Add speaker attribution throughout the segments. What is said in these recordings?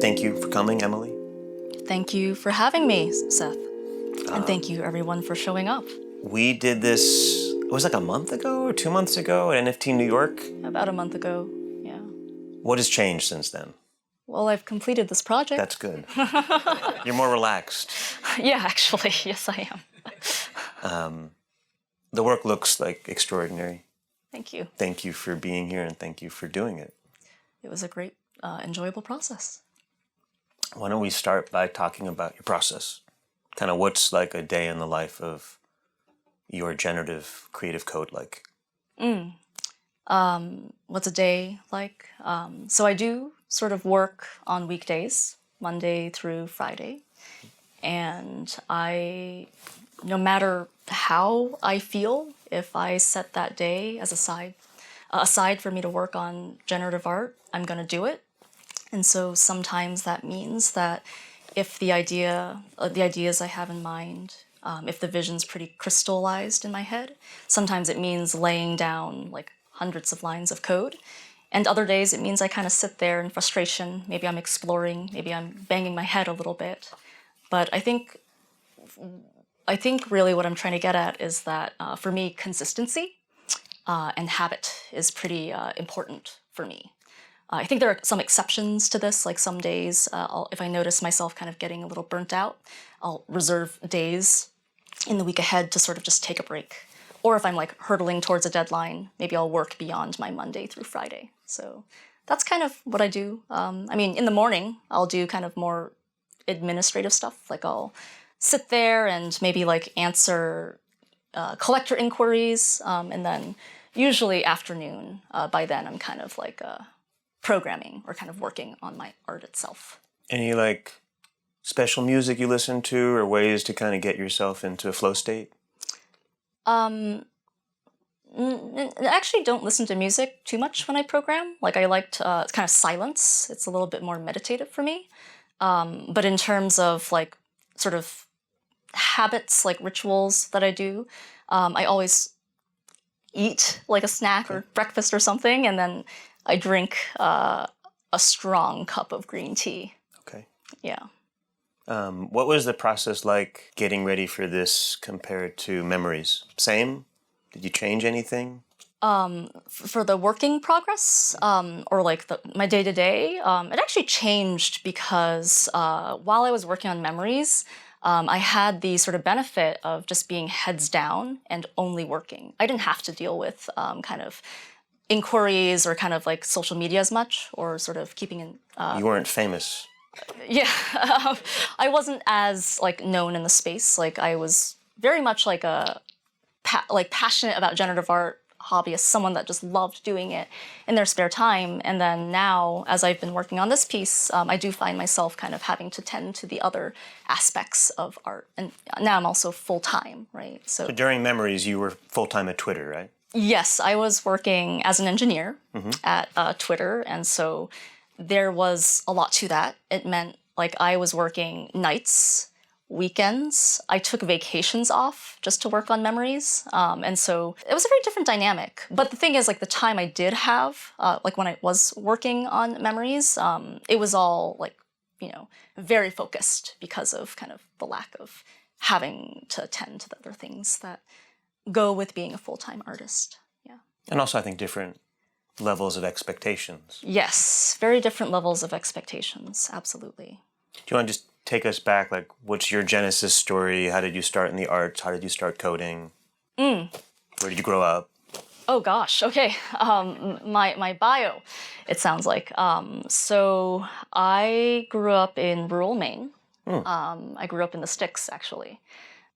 Speaker 1: Thank you for coming, Emily.
Speaker 2: Thank you for having me, Seth. And thank you, everyone, for showing up.
Speaker 1: We did this, it was like a month ago or 2 months ago at NFT New York.
Speaker 2: About a month ago, yeah.
Speaker 1: What has changed since then?
Speaker 2: Well, I've completed this project.
Speaker 1: That's good. You're more relaxed.
Speaker 2: Yeah, actually, yes, I
Speaker 1: am. The work looks like extraordinary.
Speaker 2: Thank you.
Speaker 1: Thank you for being here and thank you for doing it.
Speaker 2: It was a great, enjoyable process.
Speaker 1: Why don't we start by talking about your process? Kind of what's like a day in the life of your generative creative code like?
Speaker 2: What's a day like? So I do sort of work on weekdays, Monday through Friday. And no matter how I feel, if I set that day as aside for me to work on generative art, I'm going to do it. And so sometimes that means that if the ideas I have in mind, if the vision's pretty crystallized in my head, sometimes it means laying down like hundreds of lines of code. And other days it means I kind of sit there in frustration. Maybe I'm exploring, maybe I'm banging my head a little bit. But I think really what I'm trying to get at is that for me, consistency and habit is pretty important for me. I think there are some exceptions to this, like some days, if I notice myself kind of getting a little burnt out, I'll reserve days in the week ahead to sort of just take a break. Or if I'm like hurtling towards a deadline, maybe I'll work beyond my Monday through Friday. So that's kind of what I do. I mean, in the morning, I'll do kind of more administrative stuff. Like I'll sit there and maybe like answer collector inquiries. And then usually afternoon, by then I'm kind of like programming or kind of working on my art itself.
Speaker 1: Any like special music you listen to or ways to kind of get yourself into a flow state?
Speaker 2: I actually don't listen to music too much when I program. Like I liked kind of silence. It's a little bit more meditative for me. But in terms of like sort of habits, like rituals that I do, I always eat like a snack or breakfast or something, and then I drink a strong cup of green tea.
Speaker 1: Okay.
Speaker 2: Yeah.
Speaker 1: What was the process like getting ready for this compared to memories? Same? Did you change anything?
Speaker 2: For the working progress, or like my day-to-day, it actually changed because while I was working on memories, I had the sort of benefit of just being heads down and only working. I didn't have to deal with kind of inquiries or kind of like social media as much, or sort of keeping in...
Speaker 1: You weren't famous.
Speaker 2: Yeah, I wasn't as like known in the space. Like I was very much like passionate about generative art, hobbyist, someone that just loved doing it in their spare time. And then now, as I've been working on this piece, I do find myself kind of having to tend to the other aspects of art. And now I'm also full-time, right?
Speaker 1: So during memories, you were full-time at Twitter, right?
Speaker 2: Yes, I was working as an engineer at Twitter, and so there was a lot to that. It meant like I was working nights, weekends. I took vacations off just to work on memories, and so it was a very different dynamic. But the thing is, like the time I did have, like when I was working on memories, it was all like, very focused because of kind of the lack of having to attend to the other things that go with being a full-time artist. Yeah.
Speaker 1: And also I think different levels of expectations.
Speaker 2: Yes, very different levels of expectations, absolutely.
Speaker 1: Do you want to just take us back, like what's your genesis story? How did you start in the arts? How did you start coding? Where did you grow up?
Speaker 2: Oh gosh, okay. My bio, it sounds like. So I grew up in rural Maine. I grew up in the sticks, actually.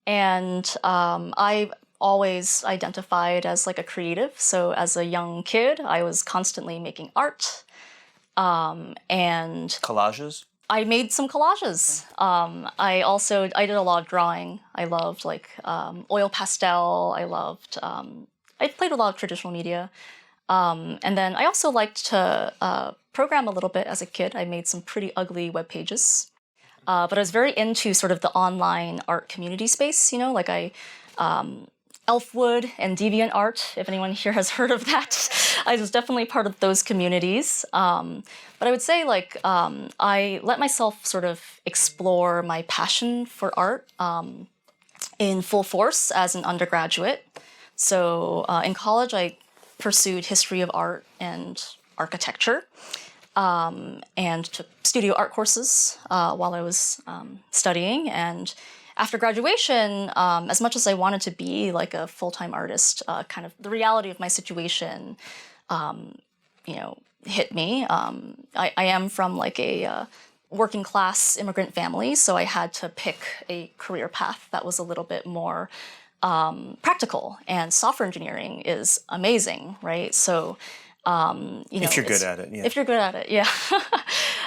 Speaker 2: And I always identified as like a creative. So as a young kid, I was constantly making art. And
Speaker 1: collages?
Speaker 2: I made some collages. I did a lot of drawing. I loved like oil pastel. I played a lot of traditional media. And then I also liked to program a little bit as a kid. I made some pretty ugly web pages. But I was very into sort of the online art community space, like Elfwood and DeviantArt, if anyone here has heard of that. I was definitely part of those communities. But I would say like I let myself sort of explore my passion for art in full force as an undergraduate. So in college, I pursued history of art and architecture, and took studio art courses while I was studying. And after graduation, as much as I wanted to be like a full-time artist, kind of the reality of my situation, hit me. I am from like a working class immigrant family, so I had to pick a career path that was a little bit more practical. And software engineering is amazing, right? So
Speaker 1: if you're good at it, yeah.
Speaker 2: If you're good at it, yeah.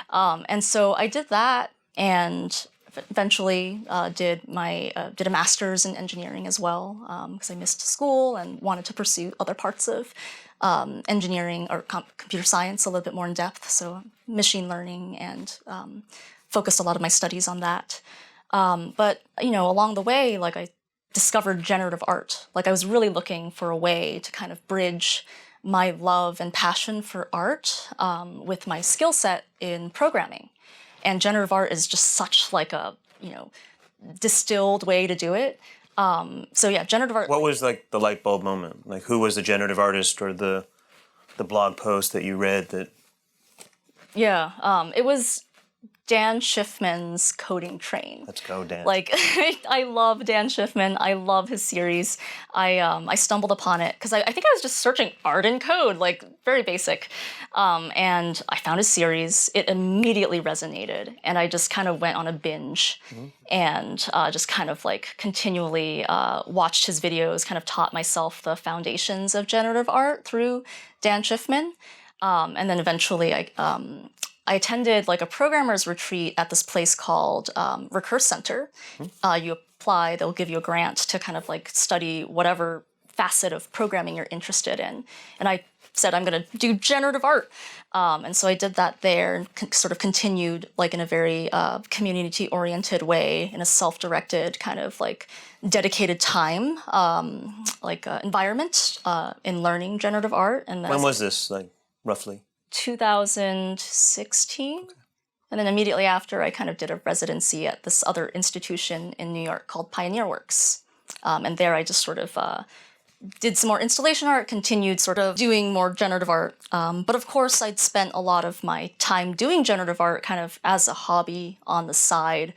Speaker 2: And so I did that, and eventually did a master's in engineering as well, because I missed school and wanted to pursue other parts of engineering or computer science a little bit more in depth. So machine learning, and focused a lot of my studies on that. But along the way, like I discovered generative art. Like I was really looking for a way to kind of bridge my love and passion for art with my skill set in programming. And generative art is just such like a, distilled way to do it. So yeah, generative art.
Speaker 1: What was like the light bulb moment? Like who was the generative artist or the blog post that you read that?
Speaker 2: Yeah, it was Dan Schiffman's Coding Train.
Speaker 1: Let's go, Dan.
Speaker 2: Like, I love Dan Schiffman. I love his series. I stumbled upon it because I think I was just searching art and code, like very basic. And I found his series. It immediately resonated. And I just kind of went on a binge and just kind of like continually watched his videos, kind of taught myself the foundations of generative art through Dan Schiffman. And then eventually I attended like a programmer's retreat at this place called Recurse Center. You apply, they'll give you a grant to kind of like study whatever facet of programming you're interested in. And I said, I'm going to do generative art. And so I did that there and sort of continued like in a very community-oriented way, in a self-directed kind of like dedicated time, environment in learning generative art. And
Speaker 1: when was this, like roughly?
Speaker 2: 2016. Okay. And then immediately after, I kind of did a residency at this other institution in New York called Pioneer Works. And there I just sort of did some more installation art, continued sort of doing more generative art. But of course, I'd spent a lot of my time doing generative art kind of as a hobby on the side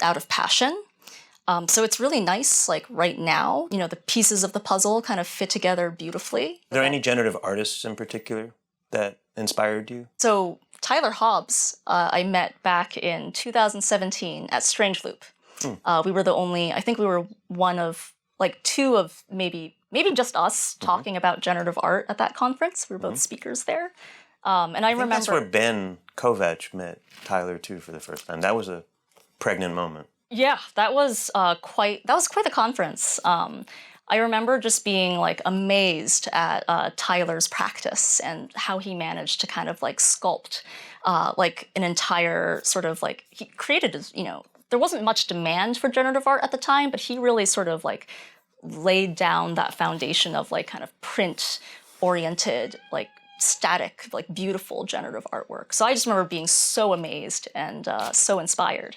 Speaker 2: out of passion. So it's really nice, like right now, the pieces of the puzzle kind of fit together beautifully.
Speaker 1: Are there any generative artists in particular that inspired you?
Speaker 2: So Tyler Hobbs, I met back in 2017 at Strange Loop. We were I think we were one of like two of maybe just us talking about generative art at that conference. We were both speakers there. And I remember
Speaker 1: that's where Ben Kovac met Tyler too for the first time. That was a pregnant moment.
Speaker 2: Yeah, that was quite the conference. I remember just being like amazed at Tyler's practice and how he managed to kind of like sculpt like an entire sort of like, he created his, there wasn't much demand for generative art at the time, but he really sort of like laid down that foundation of like kind of print oriented, like static, like beautiful generative artwork. So I just remember being so amazed and so inspired.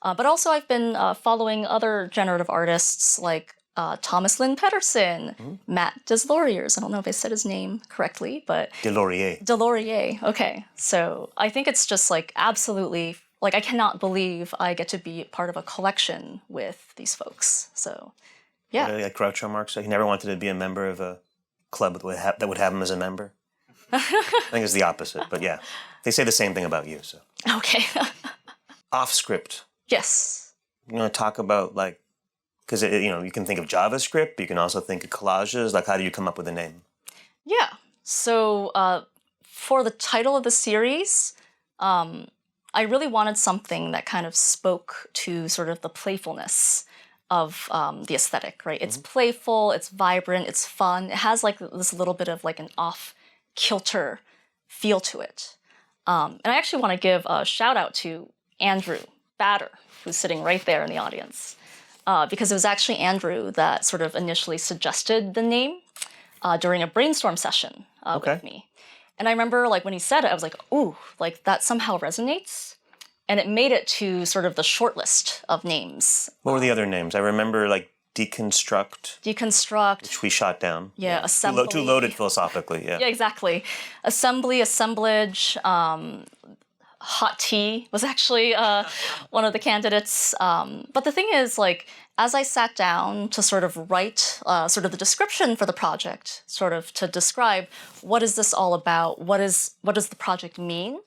Speaker 2: But also I've been following other generative artists like Thomas Lynn Pedersen, Matt Deslauriers. I don't know if I said his name correctly, but... Deslauriers, okay. So I think it's just like absolutely, like I cannot believe I get to be part of a collection with these folks. So, yeah.
Speaker 1: Like Groucho Marx, he never wanted to be a member of a club that would have him as a member. I think it's the opposite, but yeah. They say the same thing about you, so...
Speaker 2: Okay.
Speaker 1: Off script.
Speaker 2: Yes.
Speaker 1: You want to talk about like, because you can think of JavaScript, but you can also think of collages. Like, how do you come up with a name?
Speaker 2: Yeah. So for the title of the series, I really wanted something that kind of spoke to sort of the playfulness of the aesthetic, right? It's playful, it's vibrant, it's fun. It has like this little bit of like an off-kilter feel to it. And I actually want to give a shout out to Andrew Batter, who's sitting right there in the audience. Because it was actually Andrew that sort of initially suggested the name. during a brainstorm session with me. And I remember like when he said it, I was like, ooh, like that somehow resonates. And it made it to sort of the short list of names.
Speaker 1: What were the other names? I remember like deconstruct, which we shot down.
Speaker 2: Yeah, assembly.
Speaker 1: Too loaded philosophically, yeah.
Speaker 2: Yeah, exactly. Assembly, assemblage, hot tea was actually one of the candidates. But the thing is, like, as I sat down to sort of write sort of the description for the project, sort of to describe what is this all about, what does the project mean,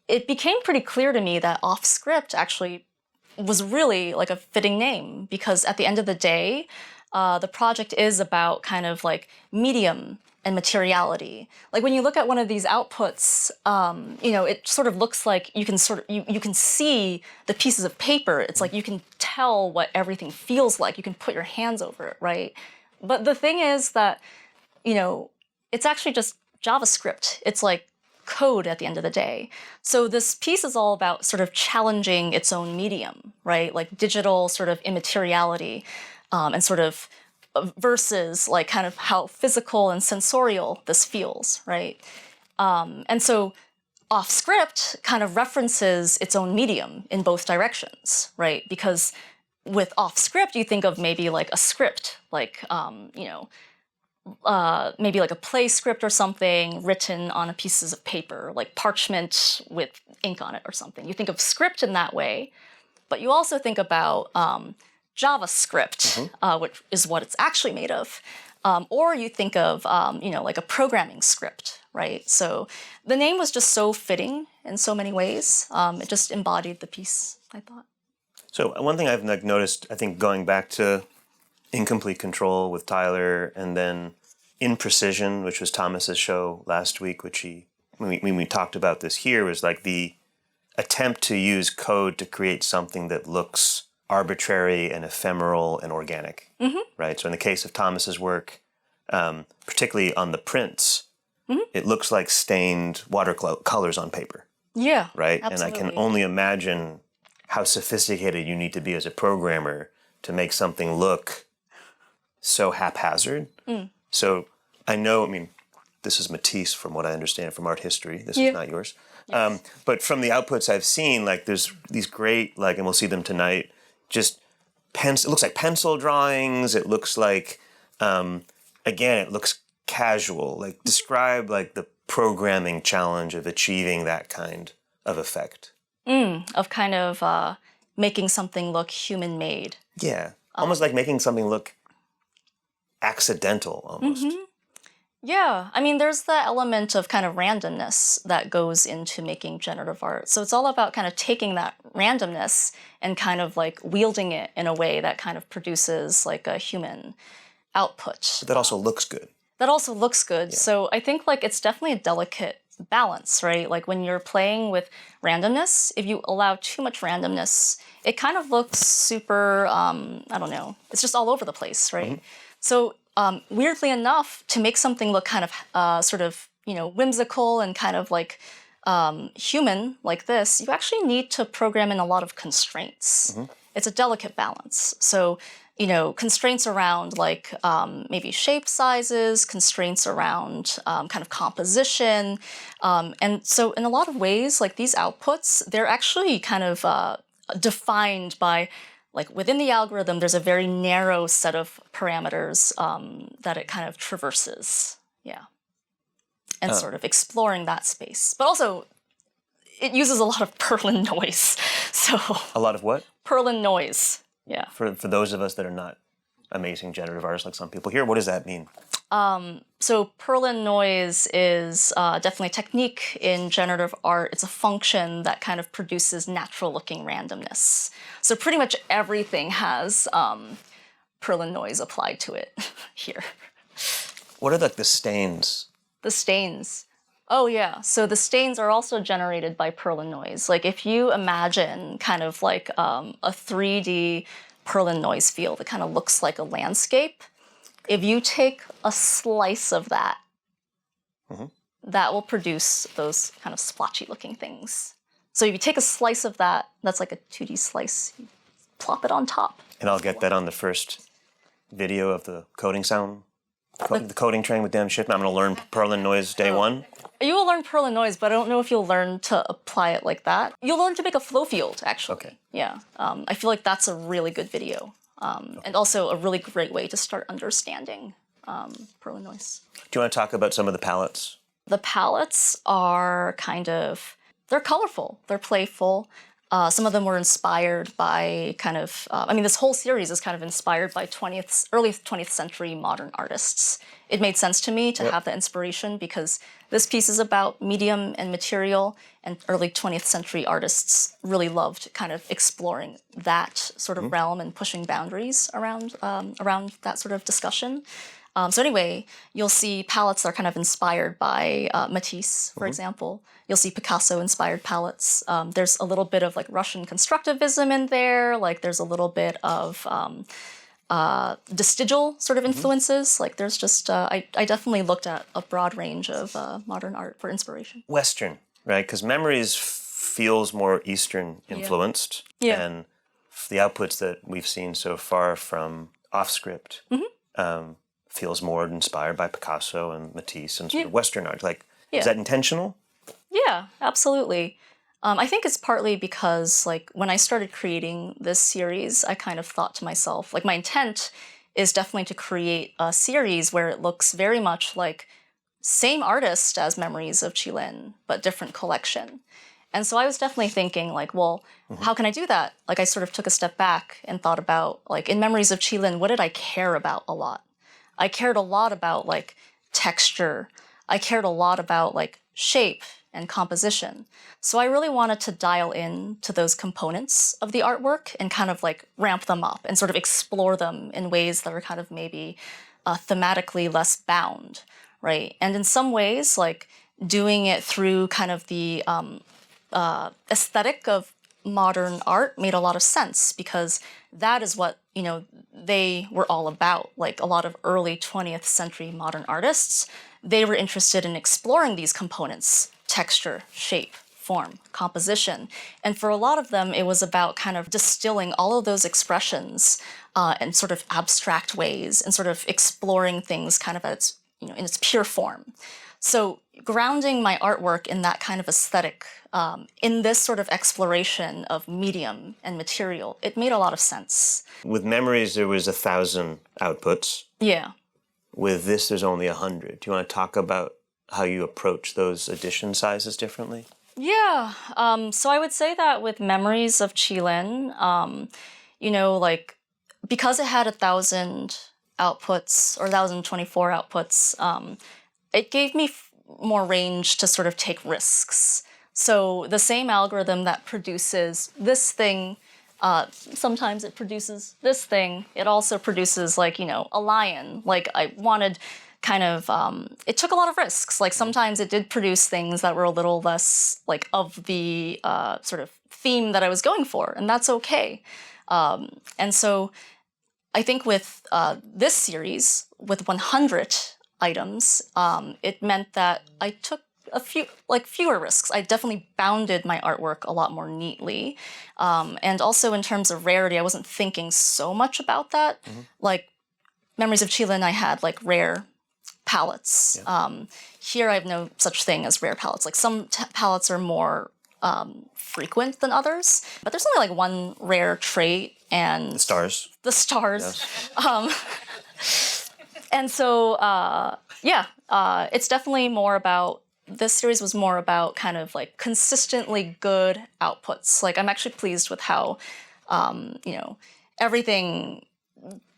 Speaker 2: it became pretty clear to me that off script actually was really like a fitting name, because at the end of the day, the project is about kind of like medium and materiality. Like when you look at one of these outputs, you know, it sort of looks like you can you can see the pieces of paper. It's like you can tell what everything feels like. You can put your hands over it, right? But the thing is that, you know, it's actually just JavaScript. It's like code at the end of the day. So this piece is all about sort of challenging its own medium, right? Like digital sort of immateriality, and sort of versus like kind of how physical and sensorial this feels, right? And so off script kind of references its own medium in both directions, right? Because with off script, you think of maybe like a script, like, you know, maybe like a play script or something written on a pieces of paper, like parchment with ink on it or something. You think of script in that way, but you also think about JavaScript, which is what it's actually made of. Or you think of, you know, like a programming script, right? So the name was just so fitting in so many ways. It just embodied the piece, I thought.
Speaker 1: So one thing I've like noticed, I think going back to Incomplete Control with Tyler, and then Imprecision, which was Thomas's show last week, which when we talked about this here, was like the attempt to use code to create something that looks arbitrary and ephemeral and organic, right? So in the case of Thomas's work, particularly on the prints, it looks like stained watercolors on paper.
Speaker 2: Yeah,
Speaker 1: right?
Speaker 2: Absolutely.
Speaker 1: And I can only imagine how sophisticated you need to be as a programmer to make something look so haphazard. So I know, I mean, this is Matisse from what I understand from art history. This is not yours. Yes. But from the outputs I've seen, like there's these great, like, and we'll see them tonight, just it looks like pencil drawings. It looks like, again, it looks casual. Like describe like the programming challenge of achieving that kind of effect.
Speaker 2: Of kind of making something look human-made.
Speaker 1: Yeah, almost like making something look accidental almost.
Speaker 2: Yeah, I mean, there's the element of kind of randomness that goes into making generative art. So it's all about kind of taking that randomness and kind of like wielding it in a way that kind of produces like a human output.
Speaker 1: But that also looks good.
Speaker 2: That also looks good.
Speaker 1: Yeah.
Speaker 2: So I think like it's definitely a delicate balance, right? Like when you're playing with randomness, if you allow too much randomness, it kind of looks super, I don't know, it's just all over the place, right? So weirdly enough, to make something look kind of sort of, you know, whimsical and kind of like human like this, you actually need to program in a lot of constraints. It's a delicate balance. So, you know, constraints around like maybe shape sizes, constraints around kind of composition. And so in a lot of ways, like these outputs, they're actually kind of defined by, like within the algorithm, there's a very narrow set of parameters that it kind of traverses. Yeah. And sort of exploring that space. But also, it uses a lot of Perlin noise. So
Speaker 1: A lot of what?
Speaker 2: Perlin noise. Yeah.
Speaker 1: For those of us that are not amazing generative artists like some people here, what does that mean?
Speaker 2: So Perlin noise is definitely a technique in generative art. It's a function that kind of produces natural-looking randomness. So pretty much everything has Perlin noise applied to it here.
Speaker 1: What are like the stains?
Speaker 2: The stains. Oh yeah, so the stains are also generated by Perlin noise. Like if you imagine kind of like a 3D Perlin noise field that kind of looks like a landscape, if you take a slice of that, that will produce those kind of splotchy looking things. So if you take a slice of that, that's like a 2D slice, you plop it on top.
Speaker 1: And I'll get that on the first video of the coding sound The coding training with Dan Shipman. I'm going to learn Perlin noise day one.
Speaker 2: You will learn Perlin noise, but I don't know if you'll learn to apply it like that. You'll learn to make a flow field, actually.
Speaker 1: Okay.
Speaker 2: Yeah. I feel like that's a really good video. And also a really great way to start understanding Perlin noise.
Speaker 1: Do you want to talk about some of the palettes?
Speaker 2: The palettes are they're colorful, they're playful. Some of them were inspired by this whole series is kind of inspired by early 20th century modern artists. It made sense to me to have the inspiration because this piece is about medium and material, and early 20th century artists really loved kind of exploring that sort of realm and pushing boundaries around that sort of discussion. So anyway, you'll see palettes that are kind of inspired by Matisse, for example. You'll see Picasso-inspired palettes. There's a little bit of like Russian constructivism in there. Like there's a little bit of vestigial sort of influences. Like there's just, I definitely looked at a broad range of modern art for inspiration.
Speaker 1: Western, right? Because Memories feels more Eastern influenced.
Speaker 2: Yeah.
Speaker 1: And the outputs that we've seen so far from Offscript feels more inspired by Picasso and Matisse and sort of Western art. Like, is that intentional?
Speaker 2: Yeah, absolutely. I think it's partly because, like, when I started creating this series, I kind of thought to myself, like, my intent is definitely to create a series where it looks very much like same artist as Memories of Qilin, but different collection. And so I was definitely thinking, like, well, how can I do that? Like, I sort of took a step back and thought about, like, in Memories of Qilin, what did I care about a lot? I cared a lot about, like, texture. I cared a lot about, like, shape and composition. So I really wanted to dial in to those components of the artwork and kind of, like, ramp them up and sort of explore them in ways that are kind of maybe thematically less bound, right? And in some ways, like, doing it through kind of the aesthetic of modern art made a lot of sense because that is what, you know, they were all about. Like a lot of early 20th century modern artists, they were interested in exploring these components, texture, shape, form, composition. And for a lot of them, it was about kind of distilling all of those expressions in sort of abstract ways and sort of exploring things kind of at its, you know, in its pure form. So grounding my artwork in that kind of aesthetic, in this sort of exploration of medium and material, it made a lot of sense.
Speaker 1: With Memories, there was 1,000 outputs.
Speaker 2: Yeah.
Speaker 1: With this, there's only 100. Do you want to talk about how you approach those edition sizes differently?
Speaker 2: Yeah. So I would say that with Memories of Qilin, you know, like, because it had 1,000 outputs or 1,024 outputs, it gave me more range to sort of take risks. So the same algorithm that produces this thing, sometimes it produces this thing. It also produces, like, you know, a lion. Like, I wanted kind of, it took a lot of risks. Like, sometimes it did produce things that were a little less, like, of the sort of theme that I was going for, and that's okay. And so I think with this series, with 100 items, it meant that I took fewer risks. I definitely bounded my artwork a lot more neatly. And also in terms of rarity, I wasn't thinking so much about that. Like Memories of Qilin, I had like rare palettes. Here I have no such thing as rare palettes. Like some palettes are more frequent than others, but there's only like one rare trait, and
Speaker 1: The stars.
Speaker 2: The stars.
Speaker 1: Yes.
Speaker 2: And so, it's definitely more about, this series was more about kind of like consistently good outputs. Like, I'm actually pleased with how, you know, everything,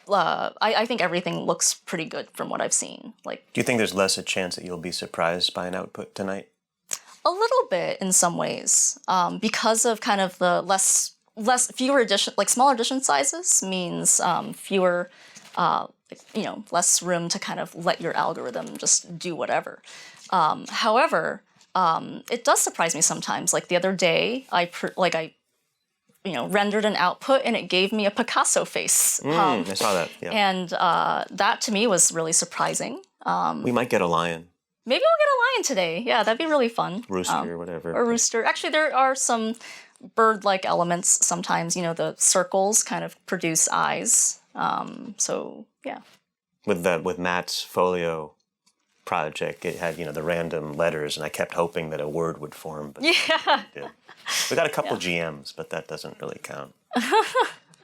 Speaker 2: I think everything looks pretty good from what I've seen. Like,
Speaker 1: Do you think there's less a chance that you'll be surprised by an output tonight?
Speaker 2: a little bit in some ways, because of kind of the fewer edition, like smaller edition sizes means fewer, you know, less room to kind of let your algorithm just do whatever. However, it does surprise me sometimes. Like the other day, I you know, rendered an output and it gave me a Picasso face.
Speaker 1: I saw that. Yeah.
Speaker 2: And that to me was really surprising.
Speaker 1: We might get a lion,
Speaker 2: Maybe I'll get a lion today. Yeah, that'd be really fun.
Speaker 1: rooster, or whatever.
Speaker 2: Or rooster. Actually, there are some bird-like elements sometimes. You know, the circles kind of produce eyes. So, yeah.
Speaker 1: with Matt's folio project, it had the random letters, and I kept hoping that a word would form. But
Speaker 2: Yeah.
Speaker 1: it did. We got a couple GMs, but that doesn't really count.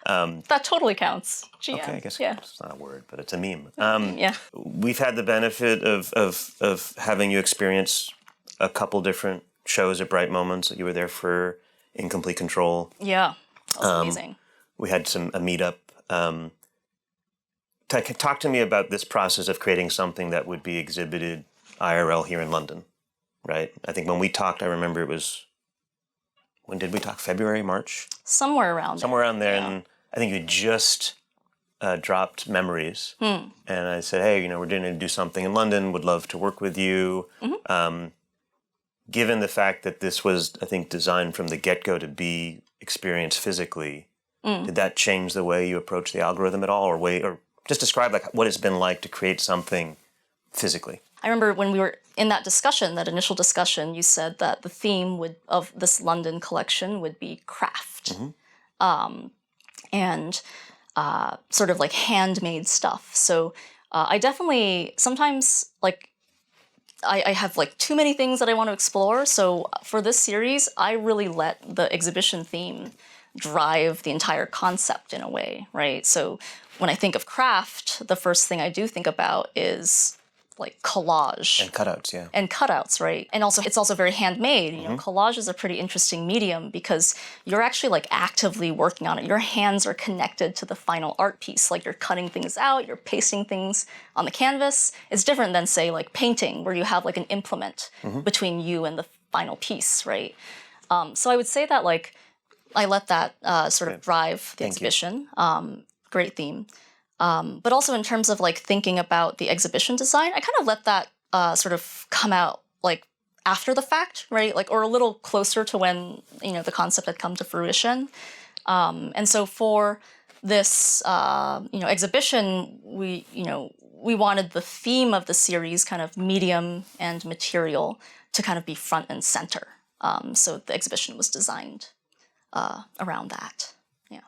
Speaker 2: That totally counts. GM.
Speaker 1: Okay, I guess
Speaker 2: Yeah.
Speaker 1: it's not a word, but it's a meme.
Speaker 2: Yeah.
Speaker 1: We've had the benefit of having you experience a couple different shows at Bright Moments. You were there for Incomplete Control.
Speaker 2: Yeah. That was amazing.
Speaker 1: We had a meetup. Talk to me about this process of creating something that would be exhibited IRL here in London, right? I think when we talked, I remember it was, when did we talk? February, March?
Speaker 2: Somewhere around
Speaker 1: there.
Speaker 2: Yeah.
Speaker 1: And I think you just dropped Memories. And I said, hey, we're going to do something in London, would love to work with you. Given the fact that this was, I think, designed from the get-go to be experienced physically, did that change the way you approach the algorithm at all, or just describe what it's been like to create something physically?
Speaker 2: I remember when we were in that discussion, that initial discussion, you said that the theme of this London collection would be craft, and sort of like handmade stuff. So I definitely sometimes I have too many things that I want to explore. So for this series, I really let the exhibition theme drive the entire concept in a way, right? So when I think of craft, the first thing I do think about is collage.
Speaker 1: And cutouts, yeah.
Speaker 2: And cutouts, right? And also, it's also very handmade. Collage is a pretty interesting medium because you're actually actively working on it. Your hands are connected to the final art piece. You're cutting things out, you're pasting things on the canvas. It's different than, say, painting, where you have an implement between you and the final piece, right? So I would say that I let that sort of drive the exhibition. Great theme. But also in terms of thinking about the exhibition design, I kind of let that sort of come out after the fact, right? Or a little closer to when the concept had come to fruition. And so for this exhibition, we wanted the theme of the series, kind of medium and material, to kind of be front and center. So the exhibition was designed around that. Yeah.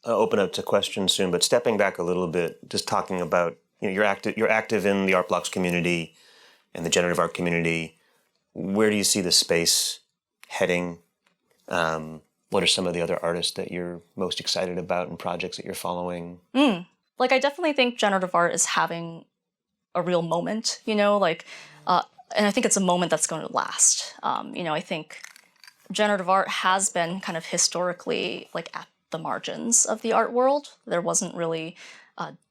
Speaker 1: I'll open up to questions soon, but stepping back a little bit, just talking about, you're active in the art blocks community and the generative art community. Where do you see the space heading? What are some of the other artists that you're most excited about and projects that you're following?
Speaker 2: I definitely think generative art is having a real moment, and I think it's a moment that's going to last. I think generative art has been kind of historically at the margins of the art world. There wasn't really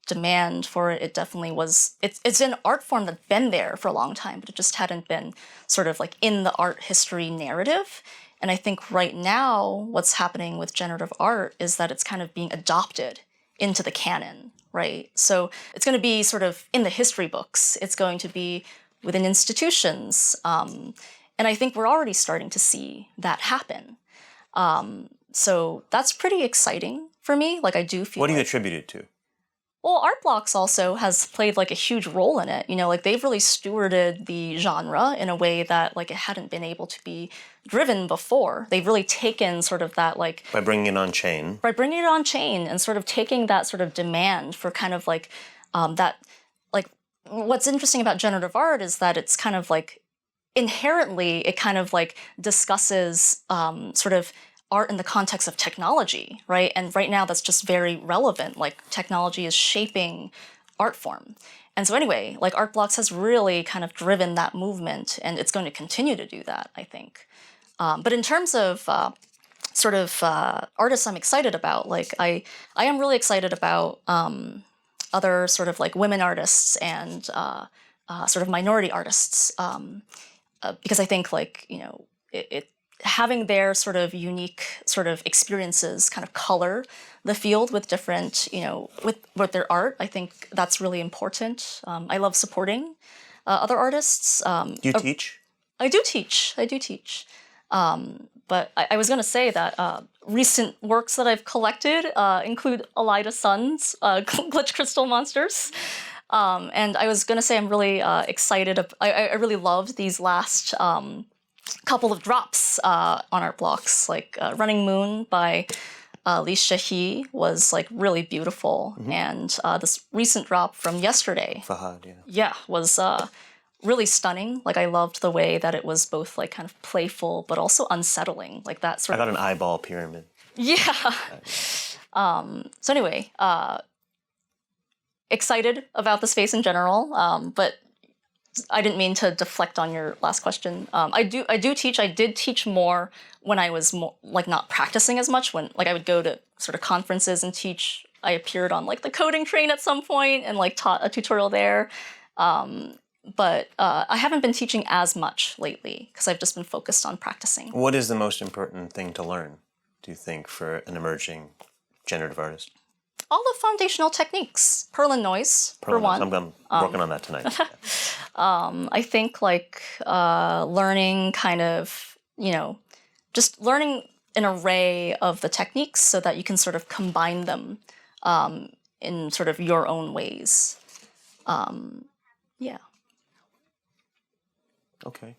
Speaker 2: demand for it. It definitely was. It's an art form that's been there for a long time, but it just hadn't been sort of in the art history narrative. And I think right now what's happening with generative art is that it's kind of being adopted into the canon, right? So it's going to be sort of in the history books. It's going to be within institutions. And I think we're already starting to see that happen. So that's pretty exciting for me. I do feel.
Speaker 1: What do you attribute it to?
Speaker 2: Well, Art Blocks also has played a huge role in it. They've really stewarded the genre in a way that it hadn't been able to be driven before. They've really taken sort of that
Speaker 1: by bringing it on chain.
Speaker 2: By bringing it on chain and sort of taking that sort of demand for kind of that what's interesting about generative art is that it's kind of inherently it kind of discusses sort of art in the context of technology, right? And right now that's just very relevant. Technology is shaping art form. And so anyway, Art Blocks has really kind of driven that movement, and it's going to continue to do that, I think. But in terms of sort of artists I'm excited about, I am really excited about other sort of women artists and sort of minority artists, because I think it having their sort of unique sort of experiences kind of color the field with different, with their art. I think that's really important. I love supporting other artists.
Speaker 1: Do you teach?
Speaker 2: I do teach. But I was going to say that recent works that I've collected include Elida Sun's Glitch Crystal Monsters. And I was going to say I'm really excited. I really loved these last couple of drops on Art Blocks, Running Moon by Li Shahi was like really beautiful, and this recent drop from yesterday,
Speaker 1: Fahad, yeah.
Speaker 2: yeah, was really stunning. Like I loved the way that it was both like kind of playful but also unsettling, like that
Speaker 1: I
Speaker 2: sort
Speaker 1: got
Speaker 2: of.
Speaker 1: an eyeball pyramid.
Speaker 2: Yeah. So anyway, excited about the space in general, but I didn't mean to deflect on your last question. I did teach more when I was more like not practicing as much. When like I would go to sort of conferences and teach. I appeared on like the coding train at some point and like taught a tutorial there. But I haven't been teaching as much lately because I've just been focused on practicing.
Speaker 1: What is the most important thing to learn, do you think, for an emerging generative artist?
Speaker 2: All the foundational techniques, Perlin noise, for one.
Speaker 1: I'm working on that tonight.
Speaker 2: I think like learning kind of, just learning an array of the techniques so that you can sort of combine them in sort of your own ways. Yeah.
Speaker 1: Okay.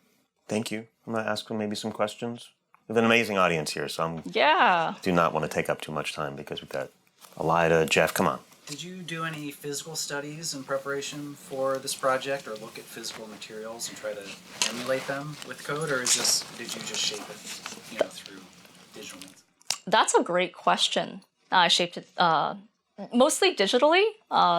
Speaker 1: Thank you. I'm going to ask them maybe some questions. We have an amazing audience here, so
Speaker 2: Yeah.
Speaker 1: do not want to take up too much time because we've got Elida, Jeff, come on.
Speaker 3: Did you do any physical studies in preparation for this project, or look at physical materials and try to emulate them with code, or did you just shape it, through digital means?
Speaker 2: That's a great question. I shaped it mostly digitally.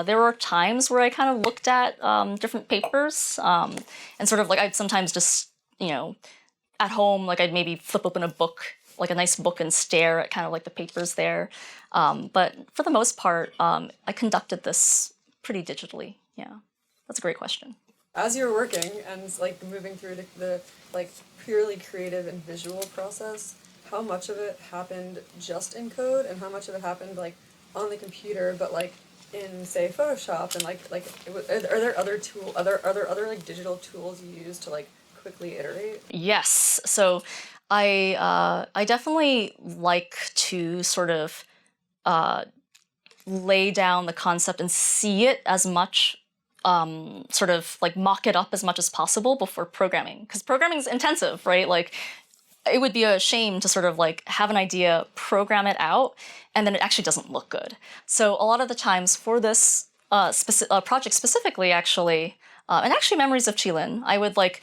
Speaker 2: There were times where I kind of looked at different papers and sort of like I'd sometimes just, at home, like I'd maybe flip open a book, like a nice book and stare at kind of like the papers there. But for the most part, I conducted this pretty digitally. Yeah, that's a great question.
Speaker 4: As you're working and like moving through the like purely creative and visual process, how much of it happened just in code, and how much of it happened like on the computer, but like in say Photoshop, and are there other like digital tools you use to like quickly iterate?
Speaker 2: Yes. So I definitely like to sort of lay down the concept and see it as much, sort of like mock it up as much as possible before programming, because programming is intensive, right? Like it would be a shame to sort of like have an idea, program it out, and then it actually doesn't look good. So a lot of the times for this project specifically, actually, and actually Memories of Qilin, I would like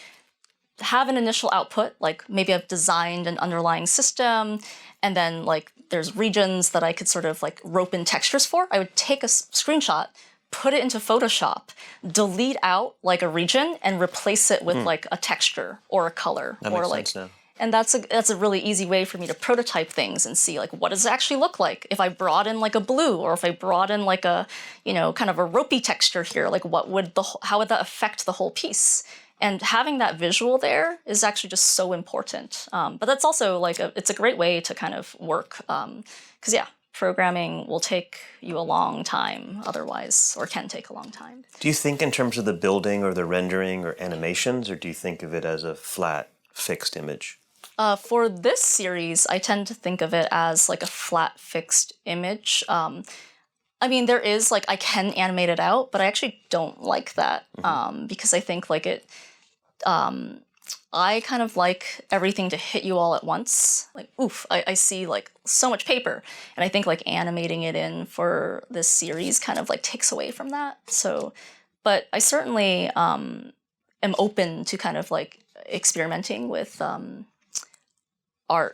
Speaker 2: have an initial output, like maybe I've designed an underlying system, and then like there's regions that I could sort of like rope in textures for. I would take a screenshot, put it into Photoshop, delete out like a region, and replace it with like a texture or a color.
Speaker 1: That
Speaker 2: or
Speaker 1: makes
Speaker 2: like,
Speaker 1: sense now.
Speaker 2: and that's a really easy way for me to prototype things and see like what does it actually look like if I brought in like a blue, or if I brought in like a kind of a ropey texture here, like how would that affect the whole piece? And having that visual there is actually just so important. But that's also like it's a great way to kind of work, because programming will take you a long time otherwise, or can take a long time.
Speaker 1: Do you think in terms of the building or the rendering or animations, or do you think of it as a flat, fixed image?
Speaker 2: For this series, I tend to think of it as like a flat, fixed image. I mean, there is like I can animate it out, but I actually don't like that because I think like it. I kind of like everything to hit you all at once. Like, oof, I see like so much paper. And I think like animating it in for this series kind of like takes away from that. So, but I certainly am open to kind of like experimenting with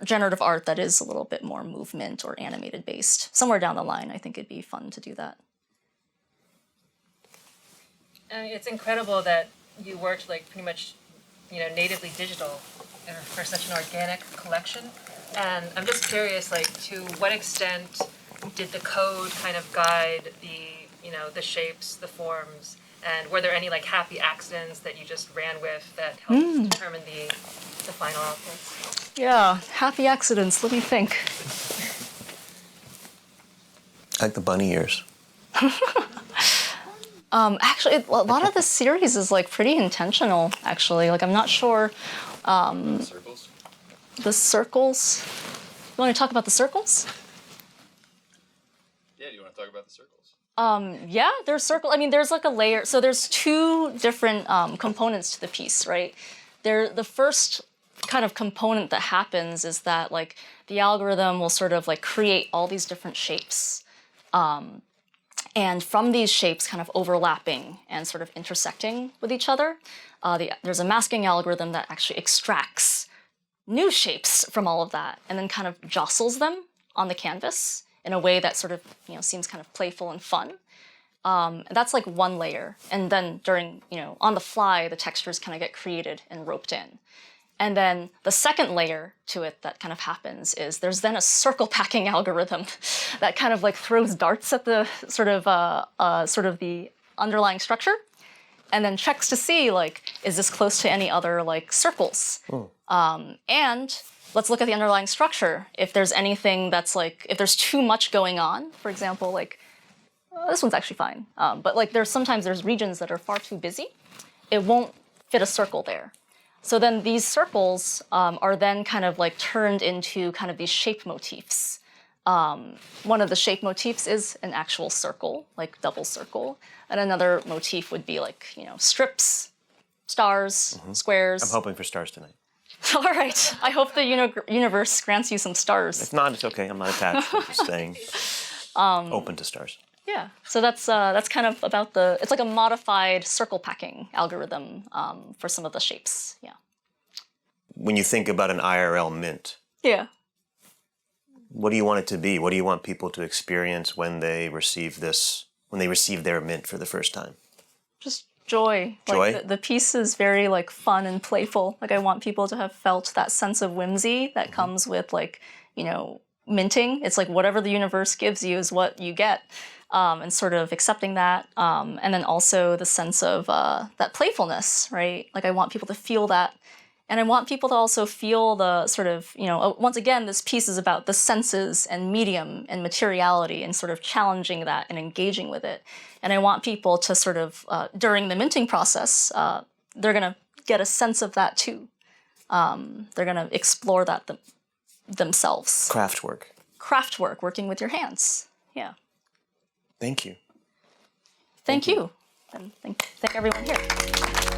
Speaker 2: generative art that is a little bit more movement or animated based. Somewhere down the line, I think it'd be fun to do that.
Speaker 5: I mean, it's incredible that you worked like pretty much, natively digital for such an organic collection. And I'm just curious, like, to what extent did the code kind of guide the shapes, the forms, and were there any like happy accidents that you just ran with that helped determine the final output?
Speaker 2: Yeah, happy accidents. Let me think.
Speaker 1: I like the bunny ears.
Speaker 2: Actually, a lot of this series is like pretty intentional. Actually, like I'm not sure.
Speaker 3: Circles?
Speaker 2: The circles. You want to talk about the circles?
Speaker 6: Yeah, do you want to talk about the circles?
Speaker 2: Yeah, there's circle. I mean, there's like a layer. So there's two different components to the piece, right? The first kind of component that happens is that like the algorithm will sort of like create all these different shapes. And from these shapes kind of overlapping and sort of intersecting with each other, there's a masking algorithm that actually extracts new shapes from all of that and then kind of jostles them on the canvas in a way that sort of seems kind of playful and fun. And that's like one layer. And then during, on the fly, the textures kind of get created and roped in. And then the second layer to it that kind of happens is there's then a circle packing algorithm that kind of like throws darts at the sort of the underlying structure, and then checks to see like, is this close to any other like circles? And let's look at the underlying structure. If there's anything that's like, if there's too much going on, for example, like this one's actually fine, but like sometimes there's regions that are far too busy, it won't fit a circle there. So then these circles are then kind of like turned into kind of these shape motifs. One of the shape motifs is an actual circle, like double circle. And another motif would be like, strips, stars, squares.
Speaker 1: I'm hoping for stars tonight.
Speaker 2: All right. I hope the universe grants you some stars.
Speaker 1: If not, it's okay. I'm not attached. I'm just staying open to stars.
Speaker 2: Yeah, so that's kind of about it's like a modified circle packing algorithm for some of the shapes, yeah.
Speaker 1: When you think about an IRL mint,
Speaker 2: Yeah.
Speaker 1: what do you want it to be? What do you want people to experience when they receive their mint for the first time?
Speaker 2: Just joy.
Speaker 1: Joy?
Speaker 2: Like the piece is very like fun and playful. Like I want people to have felt that sense of whimsy that comes with like, minting. It's like whatever the universe gives you is what you get. And sort of accepting that, and then also the sense of that playfulness, right? Like I want people to feel that, and I want people to also feel the sort of, once again, this piece is about the senses and medium and materiality and sort of challenging that and engaging with it. And I want people to sort of, during the minting process, they're gonna get a sense of that too. They're gonna explore that themselves.
Speaker 1: Craft work,
Speaker 2: working with your hands, yeah.
Speaker 1: Thank you.
Speaker 2: Thank you. And thank everyone here.